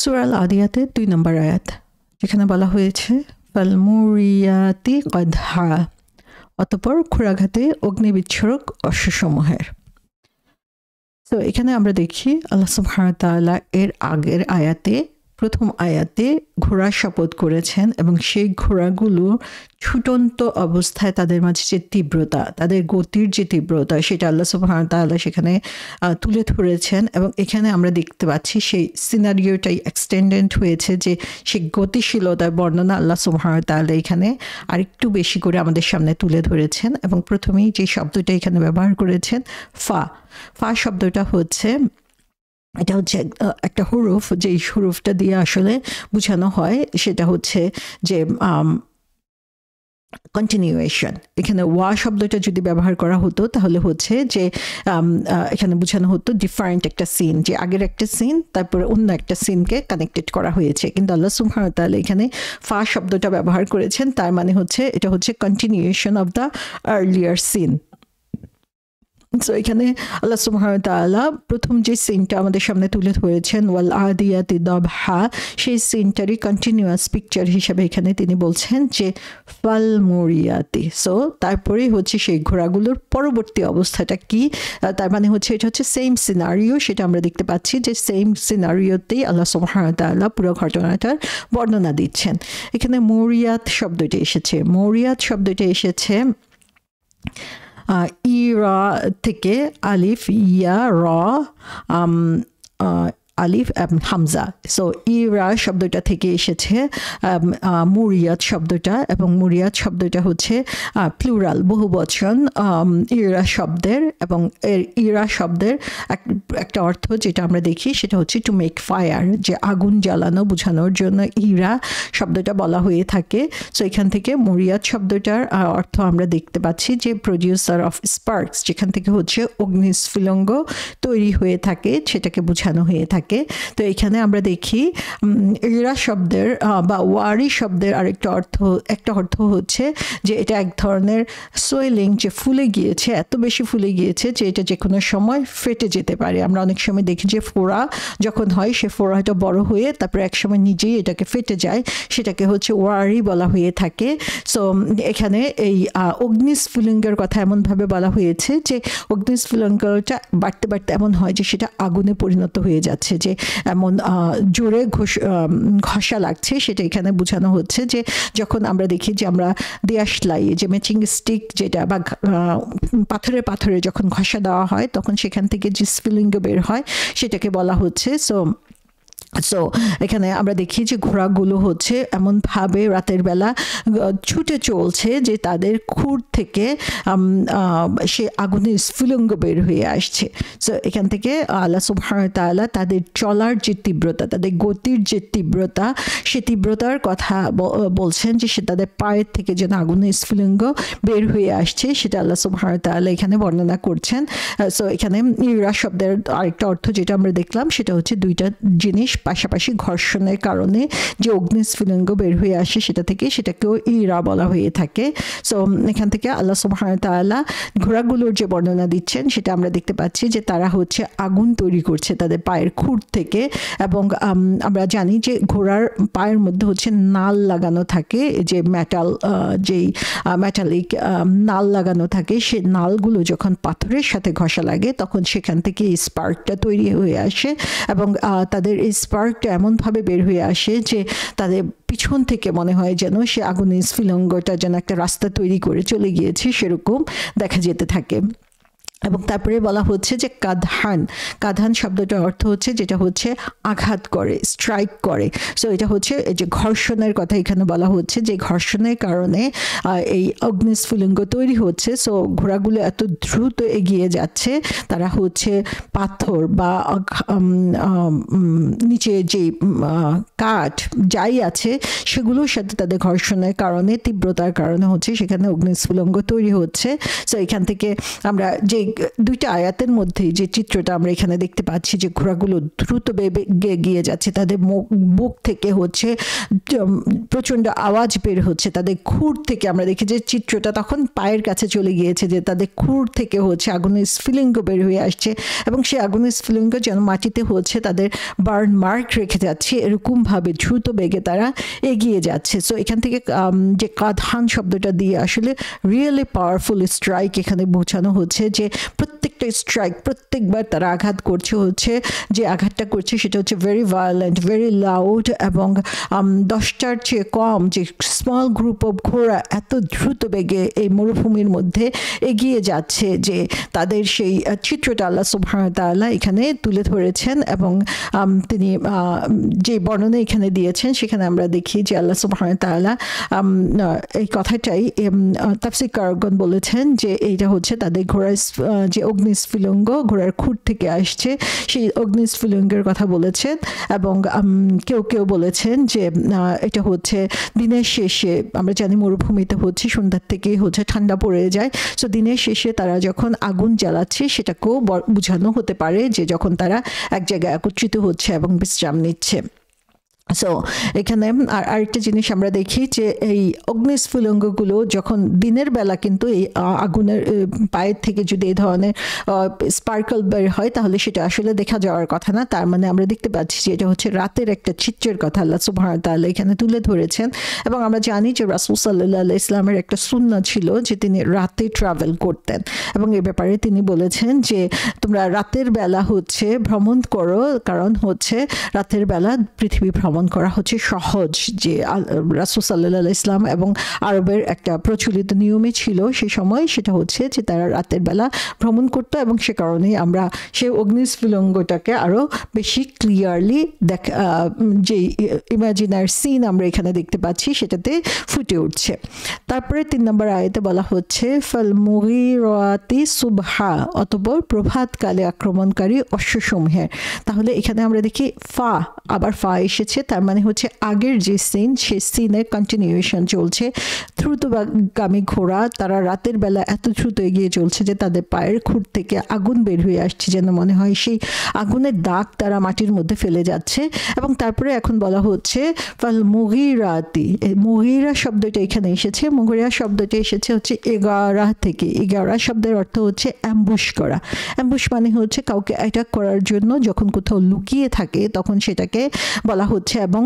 সূরা আল আদিয়াতের 2 নম্বর আয়াত, যেখানে বলা হয়েছে ফালমুরিয়াতি কদহা, অতঃপর ক্ষুরাঘাতে অগ্নিবিচ্ছুরক অশ্বসমূহের। তো এখানে আমরা দেখি আল্লাহ সুবহানাহু ওয়া তাআলা এর আগের আয়াতে, প্রথম আয়াতে ঘোড়ার শপথ করেছেন এবং সেই ঘোড়াগুলো ছুটন্ত অবস্থায় তাদের মাঝে যে তীব্রতা, তাদের গতির যে তীব্রতা, সেটা আল্লাহ সুবহানাহু ওয়া তাআলা সেখানে তুলে ধরেছেন। এবং এখানে আমরা দেখতে পাচ্ছি সেই সিনারিওটাই এক্সটেন্ডেড হয়েছে, যে সেই গতিশীলতার বর্ণনা আল্লাহ সুবহানাহু ওয়া তাআলা এখানে আরেকটু বেশি করে আমাদের সামনে তুলে ধরেছেন। এবং প্রথমেই যে শব্দটা এখানে ব্যবহার করেছেন ফা, ফা শব্দটা হচ্ছে, এটা হচ্ছে একটা হুরুফ, যেই হুরুফটা দিয়ে আসলে বোঝানো হয় সেটা হচ্ছে যে কন্টিনিউয়েশন। এখানে ওয়া শব্দটা যদি ব্যবহার করা হতো তাহলে হচ্ছে যে এখানে বোঝানো হতো ডিফারেন্ট একটা সিন, যে আগের একটা সিন তারপরে অন্য একটা সিনকে কানেক্টেড করা হয়েছে। কিন্তু আল্লাহ সুবহানাহু ওয়া তাআলা এখানে ফা শব্দটা ব্যবহার করেছেন, তার মানে হচ্ছে এটা হচ্ছে continuation of the earlier scene. So এখানে আল্লাহ সুবহানাহু ওয়া তাআলা প্রথম যে সিনটা আমাদের সামনে তুলে ধরেছেন ওয়াল আদিয়াতি দাবহা, সেই সিনটারই কন্টিনিউয়াস পিকচার হিসেবে এখানে তিনি বলছেন যে ফাল মুরিয়াতি। সো তারপরে হচ্ছে সেই ঘোড়াগুলোর পরবর্তী অবস্থাটা কি, তার মানে হচ্ছে এটা হচ্ছে সেম সিনারিও, সেটা আমরা দেখতে পাচ্ছি যে সেম সিনারিওতেই আল্লাহ সুবহানাহু ওয়া তাআলা পুরো ঘটনাটার বর্ণনা দিচ্ছেন। এখানে মুরিয়াত শব্দটি এসেছে, মুরিয়াত শব্দটি এসেছে ইরা থেকে, আলিফ ইয়া র আলিফ হামজা। সো ইরা শব্দটা থেকে এসেছে মুরিয়াত শব্দটা, এবং মুরিয়াত শব্দটা হচ্ছে প্লুরাল, বহু বচন ইরা শব্দের। এবং এর ইরা শব্দের একটা অর্থ যেটা আমরা দেখি সেটা হচ্ছে টু মেক ফায়ার, যে আগুন জ্বালানো বোঝানোর জন্য ইরা শব্দটা বলা হয়ে থাকে। সো এখান থেকে মুরিয়াত শব্দটার অর্থ আমরা দেখতে পাচ্ছি যে প্রডিউসার অফ স্পার্কস, যেখান থেকে হচ্ছে অগ্নিস্ফুলিঙ্গ তৈরি হয়ে থাকে সেটাকে বোঝানো হয়ে থাকে। তো এখানে আমরা দেখি ইরা শব্দের বা ওয়ারি শব্দের আরেকটা অর্থ হচ্ছে যে এটা এক ধরনের সোয়েলিং, যে ফুলে গিয়েছে, এত বেশি ফুলে গিয়েছে যে এটা যে কোনো সময় ফেটে যেতে পারে। আমরা অনেক সময় দেখি যে ফোড়া যখন হয়, সে ফোড়াটা বড় হয়ে তারপরে একসময় নিজেই এটাকে ফেটে যায়, সেটাকে হচ্ছে ওয়ারি বলা হয়ে থাকে। সো এখানে এই অগ্নিস্ফুলিঙ্গের কথা এমনভাবে বলা হয়েছে যে অগ্নিস্ফুলিঙ্গটা বাড়তে বাড়তে এমন হয় যে সেটা আগুনে পরিণত হয়ে যাচ্ছে, যে এমন জোরে ঘষা লাগছে। সেটা এখানে বোঝানো হচ্ছে যে যখন আমরা দেখি যে আমরা দেয়াশলাই, যে ম্যাচিং স্টিক যেটা, বা পাথরে যখন ঘষা দেওয়া হয় তখন সেখান থেকে যে স্ফুলিঙ্গ বের হয় সেটাকে বলা হচ্ছে। সো এখানে আমরা দেখি যে ঘোড়াগুলো হচ্ছে এমনভাবে রাতের বেলা ছুটে চলছে যে তাদের খুর থেকে সে আগুনের স্ফুলিঙ্গ বের হয়ে আসছে। সো এখান থেকে আল্লাহ সুবহানাহু ওয়া তাআলা তাদের চলার যে তীব্রতা, তাদের গতির যে তীব্রতা, সে তীব্রতার কথা বলছেন, যে সে তাদের পায়ের থেকে যেন আগুনের স্ফুলিঙ্গ বের হয়ে আসছে, সেটা আল্লাহ সুবহানাহু ওয়া তাআলা এখানে বর্ণনা করছেন। সো এখানে ইরা শব্দের আরেকটা অর্থ যেটা আমরা দেখলাম সেটা হচ্ছে দুইটা জিনিস পাশাপাশি ঘর্ষণের কারণে যে অগ্নিস্ফুলিঙ্গ বের হয়ে আসে সেটা থেকে, সেটাকেও ইরা বলা হয়ে থাকে। সো এখান থেকে আল্লাহ সুবহানাহু ওয়া তাআলা ঘোড়াগুলোর যে বর্ণনা দিচ্ছেন সেটা আমরা দেখতে পাচ্ছি যে তারা হচ্ছে আগুন তৈরি করছে তাদের পায়ের খুর থেকে। এবং আমরা জানি যে ঘোড়ার পায়ের মধ্যে হচ্ছে নাল লাগানো থাকে, যে যেই মেটালিক নাল লাগানো থাকে, সে নালগুলো যখন পাথরের সাথে ঘষা লাগে তখন সেখান থেকে এই স্পার্কটা তৈরি হয়ে আসে। এবং তাদের এই স্পার্কটা এমনভাবে বের হয়ে আসে যে তাদের পিছন থেকে মনে হয় যেন সে আগুনের স্ফুলিঙ্গটা যেন একটা রাস্তা তৈরি করে চলে গিয়েছে, সেরকম দেখা যেতে থাকে। এবং তারপরে বলা হচ্ছে যে কাধান শব্দটার অর্থ হচ্ছে যেটা হচ্ছে আঘাত করে, স্ট্রাইক করে। সো এটা হচ্ছে যে ঘর্ষণের কথা এখানে বলা হচ্ছে, যে ঘর্ষণের কারণে এই অগ্নিস্ফুলিঙ্গ তৈরি হচ্ছে। সো ঘোড়াগুলো এত দ্রুত এগিয়ে যাচ্ছে, তারা হচ্ছে পাথর বা নিচে যে কাঠ যাই আছে সেগুলোর সাথে তাদের ঘর্ষণের কারণে, তীব্রতার কারণে হচ্ছে সেখানে অগ্নিস্ফুলিঙ্গ তৈরি হচ্ছে। সো এখান থেকে আমরা যে দুইটা আয়াতের মধ্যে যে চিত্রটা আমরা এখানে দেখতে পাচ্ছি যে ঘোড়াগুলো দ্রুত বেগে গিয়ে যাচ্ছে, তাদের বুক থেকে হচ্ছে প্রচন্ড আওয়াজ বের হচ্ছে, তাদের খুর থেকে আমরা দেখি যে চিত্রটা তখন পায়ের কাছে চলে গিয়েছে, যে তাদের খুর থেকে হচ্ছে আগুনের স্ফুলিঙ্গ বের হয়ে আসছে এবং সেই আগুনের স্ফুলিঙ্গ যেন মাটিতে হচ্ছে তাদের বার্ন মার্ক রেখে যাচ্ছে, এরকম ভাবে দ্রুত বেগে তারা এগিয়ে যাচ্ছে। সো এখান থেকে যে কাদহান শব্দটা দিয়ে আসলে রিয়েলি পাওয়ারফুল স্ট্রাইক এখানে বোঝানো হচ্ছে, যে প্রত্যেকটা স্ট্রাইক প্রত্যেকবার তারা আঘাত করছে হচ্ছে, যে আঘাতটা করছে সেটা হচ্ছে ভেরি ভায়োলেন্ট, ভেরি লাউড, এবং 10টার চেয়ে কম যে স্মল গ্রুপ অফ ঘোড়া এত দ্রুত বেগে এই মরুভূমির মধ্যে এগিয়ে যাচ্ছে, যে তাদের সেই চিত্রটা আল্লাহ সুবহানাহু ওয়া তাআলা এখানে তুলে ধরেছেন। এবং তিনি যে বর্ণনা এখানে দিয়েছেন সেখানে আমরা দেখি যে আল্লাহ সুবহানাহু ওয়া তাআলা এই কথাটাই তাফসীরকারগণ বলেছেন যে এইটা হচ্ছে তাদের ঘোড়ার যে অগ্নিস্ফুলিঙ্গ ঘোড়ার খুর থেকে আসছে সেই অগ্নিস্ফুলিঙ্গের কথা বলেছেন। এবং কেউ কেউ বলেছেন যে এটা হচ্ছে দিনের শেষে, আমরা জানি মরুভূমিতে হচ্ছে সন্ধ্যার থেকেই হচ্ছে ঠান্ডা পড়ে যায়, সো দিনের শেষে তারা যখন আগুন জ্বালাচ্ছে সেটাকেও বোঝানো হতে পারে, যে যখন তারা এক জায়গায় একত্রিত হচ্ছে এবং বিশ্রাম নিচ্ছে। সো এখানে আরেকটা জিনিস আমরা দেখি যে এই অগ্নিস্ফুলিঙ্গগুলো যখন দিনের বেলা, কিন্তু এই আগুনের পায়ের থেকে যদি এই ধরনের স্পার্কল বের হয় তাহলে সেটা আসলে দেখা যাওয়ার কথা না, তার মানে আমরা দেখতে পাচ্ছি যে এটা হচ্ছে রাতের একটা চিত্রের কথা আল্লাহ সুবহানাহু ওয়া তাআলা এখানে তুলে ধরেছেন। এবং আমরা জানি যে রাসূল সাল্লাল্লাহু আলাইহি ইসলামের একটা সুন্নাহ ছিল যে তিনি রাতে ট্রাভেল করতেন, এবং এই ব্যাপারে তিনি বলেছেন যে তোমরা রাতের বেলা হচ্ছে ভ্রমণ করো, কারণ হচ্ছে রাতের বেলা পৃথিবী ভ্রমণ করা হচ্ছে সহজ। যে রাসূল সাল্লাল্লাহু আলাইহি ইসলাম এবং আরবের একটা প্রচলিত নিয়মে ছিল সেই সময়, সেটা হচ্ছে যে তারা রাতের বেলা ভ্রমণ করতো, এবং সে কারণেই আমরা সেই অগ্নিস্ফুলিঙ্গটাকে আরো বেশি ক্লিয়ারলি যে ইমাজিনার সিন আমরা এখানে দেখতে পাচ্ছি সেটাতে ফুটে উঠছে। তারপরে 3 নম্বর আয়াতে বলা হচ্ছে ফাল মুগীরাতি সুবহা, অতঃপর প্রভাতকালে আক্রমণকারী অশ্বসমূহের। তাহলে এখানে আমরা দেখি ফা, আবার ফা এসেছে, তার মানে হচ্ছে আগের যে সিন সেই সিনের কন্টিনিউয়েশন চলছে। দ্রুতগামী ঘোড়া তারা রাতের বেলা এত দ্রুত এগিয়ে চলছে যে তাদের পায়ের খুর থেকে আগুন বের হয়ে আসছে, যেন মনে হয় সেই আগুনের দাগ তারা মাটির মধ্যে ফেলে যাচ্ছে। এবং তারপরে এখন বলা হচ্ছে ফাল মুগীরাতি, মুগীরা শব্দটা এখানে এসেছে, মুগীরা শব্দটা এসেছে হচ্ছে এগারা থেকে। এগারা শব্দের অর্থ হচ্ছে অ্যাম্বুশ করা। অ্যাম্বুশ মানে হচ্ছে কাউকে অ্যাটাক করার জন্য যখন কোথাও লুকিয়ে থাকে তখন সেটাকে বলা হচ্ছে, এবং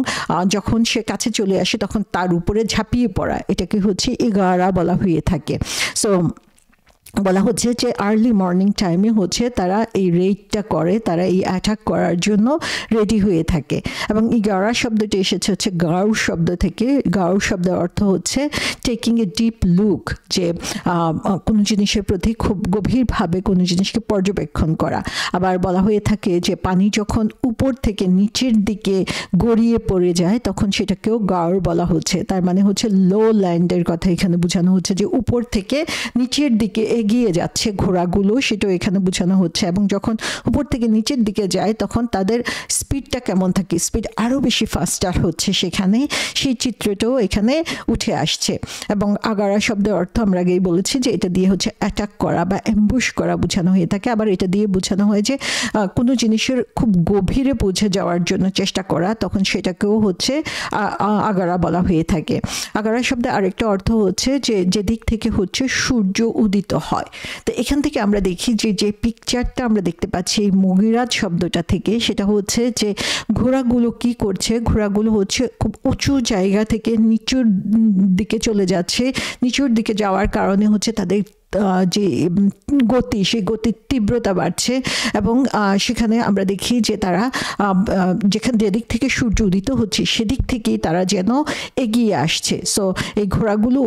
যখন সে কাছে চলে আসে তখন তার উপরে ঝাঁপিয়ে পড়া, এটাকে হচ্ছে এগারা বলা হয়ে থাকে। সো বলা হচ্ছে যে আর্লি মর্নিং টাইমে হচ্ছে তারা এই রেইডটা করে, তারা এই অ্যাটাক করার জন্য রেডি হয়ে থাকে। এবং ইগারা শব্দটি এসেছে হচ্ছে গাউ শব্দ থেকে। গাউ শব্দের অর্থ হচ্ছে টেকিং এ ডিপ লুক, যে কোনো জিনিসের প্রতি খুব গভীরভাবে কোনো জিনিসকে পর্যবেক্ষণ করা। আবার বলা হয়ে থাকে যে পানি যখন উপর থেকে নিচের দিকে গড়িয়ে পড়ে যায় তখন সেটাকেও গাউর বলা হচ্ছে, তার মানে হচ্ছে লো ল্যান্ডের কথা এখানে বোঝানো হচ্ছে, যে উপর থেকে নিচের দিকে এগিয়ে যাচ্ছে ঘোড়াগুলো, সেটাও এখানে বোঝানো হচ্ছে। এবং যখন উপর থেকে নিচের দিকে যায় তখন তাদের স্পিডটা কেমন থাকে, স্পিড আরও বেশি ফাস্টার হচ্ছে সেখানে, সেই চিত্রটাও এখানে উঠে আসছে। এবং আগারা শব্দের অর্থ আমরা আগেই বলেছি যে এটা দিয়ে হচ্ছে অ্যাটাক করা বা অ্যাম্বুশ করা বোঝানো হয়ে থাকে। আবার এটা দিয়ে বোঝানো হয় যে কোনো জিনিসের খুব গভীরে পৌঁছে যাওয়ার জন্য চেষ্টা করা, তখন সেটাকেও হচ্ছে আগারা বলা হয়ে থাকে। আগারা শব্দের আরেকটা অর্থ হচ্ছে যে যেদিক থেকে হচ্ছে সূর্য উদিত হয়। তো এখান থেকে আমরা দেখি যে যে পিকচারটা আমরা দেখতে পাচ্ছি এই মুগীরাত শব্দটা থেকে, সেটা হচ্ছে যে ঘোড়াগুলো কি করছে, ঘোড়াগুলো হচ্ছে খুব উঁচু জায়গা থেকে নিচুর দিকে চলে যাচ্ছে। নিচুর দিকে যাওয়ার কারণে হচ্ছে তাদের যে গতি, সেই গতির তীব্রতা বাড়ছে। এবং সেখানে আমরা দেখি যে তারা যেদিক থেকে সূর্য উদিত হচ্ছে সেদিক থেকেই তারা যেন এগিয়ে আসছে। সো এই ঘোড়াগুলো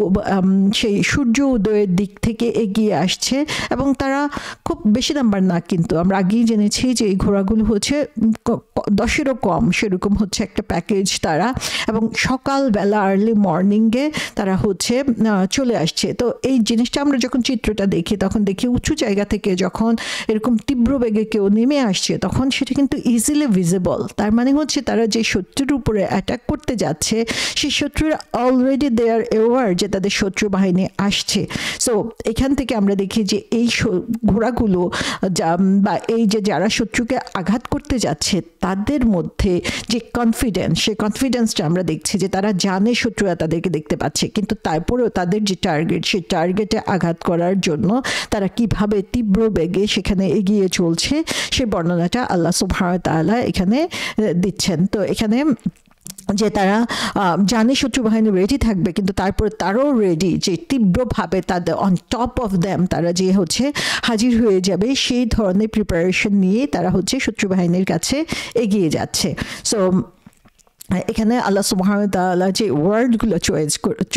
সেই সূর্য উদয়ের দিক থেকে এগিয়ে আসছে, এবং তারা খুব বেশি নাম্বার না, কিন্তু আমরা আগেই জেনেছি যে এই ঘোড়াগুলো হচ্ছে 10-এরও কম সেরকম হচ্ছে একটা প্যাকেজ তারা, এবং সকালবেলা আর্লি মর্নিংয়ে তারা হচ্ছে চলে আসছে। তো এই জিনিসটা আমরা যখন চিত্রটা দেখি তখন দেখি উঁচু জায়গা থেকে যখন এরকম তীব্র বেগে কেউ নেমে আসছে তখন সেটা কিন্তু ইজিলি ভিজিবল। তার মানে হচ্ছে তারা যে শত্রুর উপরে অ্যাটাক করতে যাচ্ছে সেই শত্রুরা অলরেডি দে আর অ্যাওয়ার যে তাদের শত্রু বাহিনী আসছে। সো এখান থেকে আমরা দেখি যে এই ঘোড়াগুলো বা এই যে যারা শত্রুকে আঘাত করতে যাচ্ছে তাদের মধ্যে যে কনফিডেন্স, সেই কনফিডেন্সটা আমরা দেখছি যে তারা জানে শত্রুরা তাদেরকে দেখতে পাচ্ছে, কিন্তু তারপরেও তাদের যে টার্গেট সেই টার্গেটে আঘাত করার জন্য তারা কিভাবে তীব্র বেগে সেখানে এগিয়ে চলছে সেই বর্ণনাটা আল্লাহ সুবহানাহু ওয়া তাআলা এখানে দিচ্ছেন। তো এখানে যে তারা জানে শত্রু বাহিনী রেডি থাকবে, কিন্তু তারপরে তারাও রেডি যে তীব্রভাবে তাদের অন টপ অফ দ্যাম তারা যে হচ্ছে হাজির হয়ে যাবে, সেই ধরনের প্রিপারেশন নিয়ে তারা হচ্ছে শত্রু বাহিনীর কাছে এগিয়ে যাচ্ছে। সো এখানে আল্লাহ সুবহানাহু ওয়া তাআলা যে ওয়ার্ডগুলো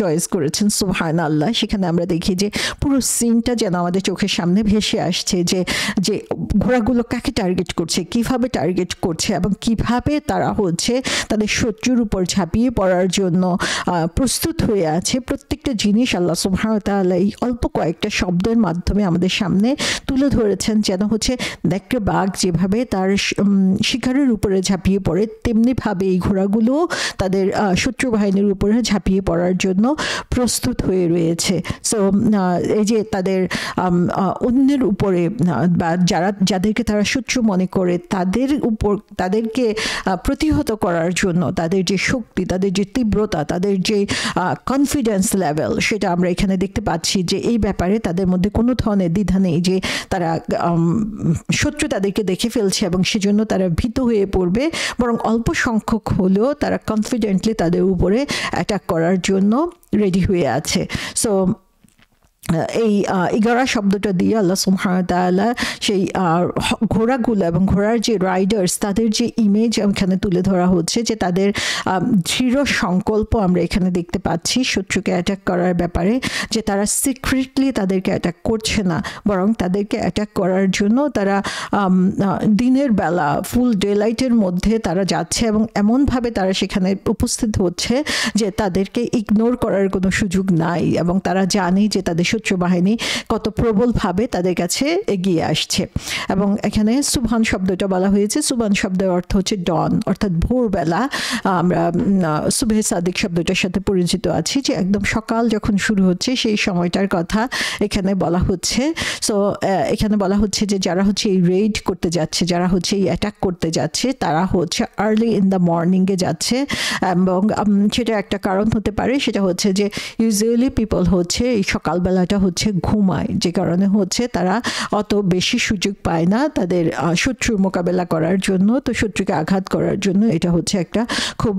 চয়েস করেছেন সুবহানাল্লাহ, সেখানে আমরা দেখি যে পুরো সিনটা যেন আমাদের চোখের সামনে ভেসে আসছে যে যে ঘোড়াগুলো কাকে টার্গেট করছে, কিভাবে টার্গেট করছে এবং কিভাবে তারা হচ্ছে তাদের শত্রুর উপর ঝাঁপিয়ে পড়ার জন্য প্রস্তুত হয়ে আছে। প্রত্যেকটা জিনিস আল্লাহ সুবহানাহু ওয়া তাআলা এই অল্প কয়েকটা শব্দের মাধ্যমে আমাদের সামনে তুলে ধরেছেন, যেন হচ্ছে দেখতে বাঘ যেভাবে তার শিকারের উপরে ঝাঁপিয়ে পড়ে তেমনিভাবে এই ঘোড়াগুলো তাদের শত্রু বাহিনীর উপরে ঝাঁপিয়ে পড়ার জন্য প্রস্তুত হয়ে রয়েছে। সো এই যে তাদের অন্যের উপরে বা যাদেরকে তারা শত্রু মনে করে তাদেরকে প্রতিহত করার জন্য তাদের যে শক্তি, তাদের যে তীব্রতা, তাদের যে কনফিডেন্স লেভেল, সেটা আমরা এখানে দেখতে পাচ্ছি যে এই ব্যাপারে তাদের মধ্যে কোনো ধরনের দ্বিধা নেই যে তারা শত্রু তাদেরকে দেখে ফেলছে এবং সেজন্য তারা ভীত হয়ে পড়বে, বরং অল্প সংখ্যক হলেও তারা কনফিডেন্টলি তাদের উপরে অ্যাটাক করার জন্য রেডি হয়ে আছে। সো এই ইগারা শব্দটা দিয়ে আল্লাহ সুবহানাহু ওয়া তাআলা সেই ঘোড়াগুলো এবং ঘোড়ার যে রাইডার্স তাদের যে ইমেজ এখানে তুলে ধরা হচ্ছে, যে তাদের দৃঢ় সংকল্প আমরা এখানে দেখতে পাচ্ছি শত্রুকে অ্যাটাক করার ব্যাপারে, যে তারা সিক্রেটলি তাদেরকে অ্যাটাক করছে না, বরং তাদেরকে অ্যাটাক করার জন্য তারা দিনের বেলা ফুল ডে লাইটের মধ্যে তারা যাচ্ছে এবং এমনভাবে তারা সেখানে উপস্থিত হচ্ছে যে তাদেরকে ইগনোর করার কোনো সুযোগ নাই, এবং তারা জানে যে তাদের শত্রু বাহিনী কত প্রবলভাবে তাদের কাছে এগিয়ে আসছে। এবং এখানে সুবহান শব্দটা বলা হয়েছে, সুবহান শব্দের অর্থ হচ্ছে ডন, অর্থাৎ ভোরবেলা। আমরা সুবহে সাদিক শব্দটার সাথে পরিচিত আছি, যে একদম সকাল যখন শুরু হচ্ছে সেই সময়টার কথা এখানে বলা হচ্ছে। সো এখানে বলা হচ্ছে যে যারা হচ্ছে এই রেইড করতে যাচ্ছে, যারা হচ্ছে এই অ্যাটাক করতে যাচ্ছে, তারা হচ্ছে আর্লি ইন দ্য মর্নিংয়ে যাচ্ছে। এবং সেটা একটা কারণ হতে পারে, সেটা হচ্ছে যে ইউজুয়ালি পিপল হচ্ছে এই সকালবেলা হচ্ছে ঘুমায়, যে কারণে হচ্ছে তারা অত বেশি সুযোগ পায় না তাদের শত্রুর মোকাবেলা করার জন্য। তো শত্রুকে আঘাত করার জন্য এটা হচ্ছে একটা খুব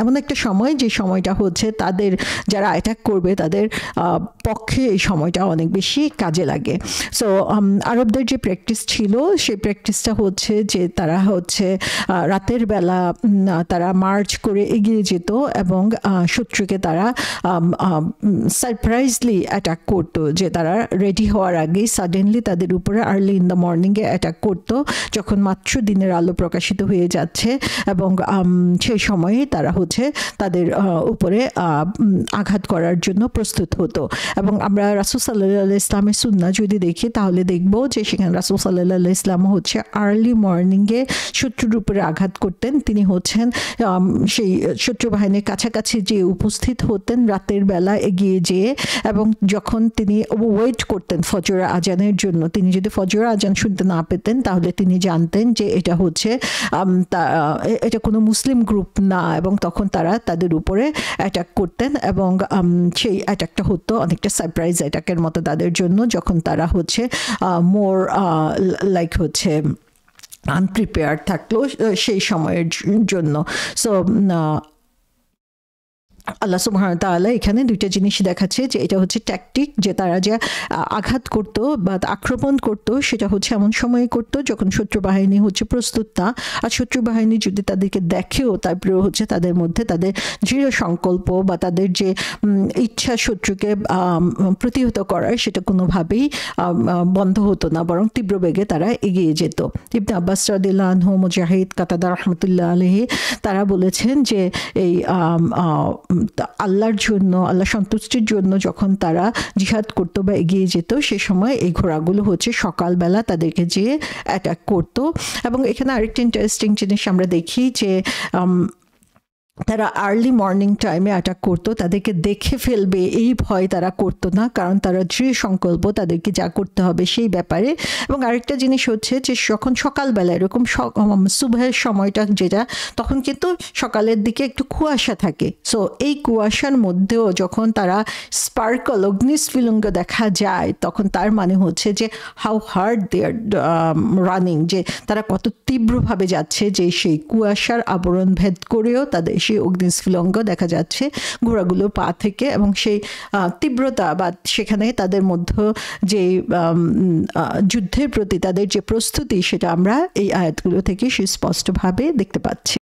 এমন একটা সময়, যে সময়টা হচ্ছে তাদের যারা অ্যাটাক করবে তাদের পক্ষে এই সময়টা অনেক বেশি কাজে লাগে। সো আরবদের যে প্র্যাকটিস ছিল সেই প্র্যাকটিসটা হচ্ছে যে তারা হচ্ছে রাতের বেলা তারা মার্চ করে এগিয়ে যেত এবং শত্রুকে তারা সারপ্রাইজলি অ্যাটাক করতো, যে তারা রেডি হওয়ার আগেই সাডেনলি তাদের উপরে আর্লি ইন দ্য মর্নিংয়ে অ্যাটাক করতো, যখন মাত্র দিনের আলো প্রকাশিত হয়ে যাচ্ছে, এবং সেই সময়ে তারা হচ্ছে তাদের উপরে আঘাত করার জন্য প্রস্তুত হতো। এবং আমরা রাসূল সাল্লাল্লাহু আলাইহি ইসলামের সুন্নাহ যদি দেখি তাহলে দেখব যে সেখানে রাসূল সাল্লাল্লাহু আলাইহি ইসলাম হচ্ছে আর্লি মর্নিংয়ে শত্রুর উপরে আঘাত করতেন। তিনি হচ্ছেন সেই শত্রু বাহিনীর কাছাকাছি যে উপস্থিত হতেন রাতের বেলা এগিয়ে যেয়ে, এবং যখন তিনি ওয়েট করতেন ফজর আজানের জন্য, তিনি যদি ফজর আজান শুনতে না পেতেন তাহলে তিনি জানতেন যে এটা হচ্ছে এটা কোনো মুসলিম গ্রুপ না, এবং তখন তারা তাদের উপরে অ্যাটাক করতেন। এবং সেই অ্যাটাকটা হতো অনেকটা সারপ্রাইজ অ্যাটাকের মতো তাদের জন্য, যখন তারা হচ্ছে মোর লাইক হচ্ছে আনপ্রিপেয়ার্ড থাকলো সেই সময়ের জন্য। সো আল্লাহ সুবহানাহু ওয়া তাআলা এখানে দুইটা জিনিস দেখাচ্ছে যে এটা হচ্ছে ট্যাকটিক, যে তারা যে আঘাত করত বা আক্রমণ করত সেটা হচ্ছে এমন সময়ে করত যখন শত্রু বাহিনী হচ্ছে প্রস্তুত না, আর শত্রু বাহিনী যদি তাদেরকে দেখেও তারপরেও হচ্ছে তাদের মধ্যে তাদের দৃঢ় সংকল্প বা তাদের যে ইচ্ছা শত্রুকে প্রতিহত করার সেটা কোনোভাবেই বন্ধ হতো না, বরং তীব্র বেগে তারা এগিয়ে যেত। ইবনে আব্বাস রাদিয়াল্লাহু আনহু, মুজাহিদ, কাতাদা রাহমাতুল্লাহ আলাইহি তারা বলেছেন যে এই আল্লাহর জন্য, আল্লাহ সন্তুষ্টির জন্য যখন তারা জিহাদ করতো বা এগিয়ে যেত সে সময় এই ঘোড়াগুলো হচ্ছে সকালবেলা তাদেরকে যেয়ে অ্যাটাক করতো। এবং এখানে আরেকটা ইন্টারেস্টিং জিনিস আমরা দেখি যে তারা আর্লি মর্নিং টাইমে অ্যাটাক করতো, তাদেরকে দেখে ফেলবে এই ভয় তারা করতো না, কারণ তারা দৃঢ় সংকল্প তাদেরকে যা করতে হবে সেই ব্যাপারে। এবং আরেকটা জিনিস হচ্ছে যে যখন সকালবেলা এরকম সুবহের সময়টা যেটা, তখন কিন্তু সকালের দিকে একটু কুয়াশা থাকে। সো এই কুয়াশার মধ্যেও যখন তারা স্পার্কল অগ্নিস্ফুলিঙ্গ দেখা যায় তখন তার মানে হচ্ছে যে how hard they are running, যে তারা কত তীব্রভাবে যাচ্ছে, যে সেই কুয়াশার আবরণ ভেদ করেও তাদের সেই অগ্নিস্ফুলিঙ্গ দেখা যাচ্ছে ঘোড়াগুলোর পা থেকে। এবং সেই তীব্রতা বা সেখানে তাদের মধ্যে যে যুদ্ধের প্রতি তাদের যে প্রস্তুতি সেটা আমরা এই আয়াতগুলো থেকে সুস্পষ্টভাবে দেখতে পাচ্ছি।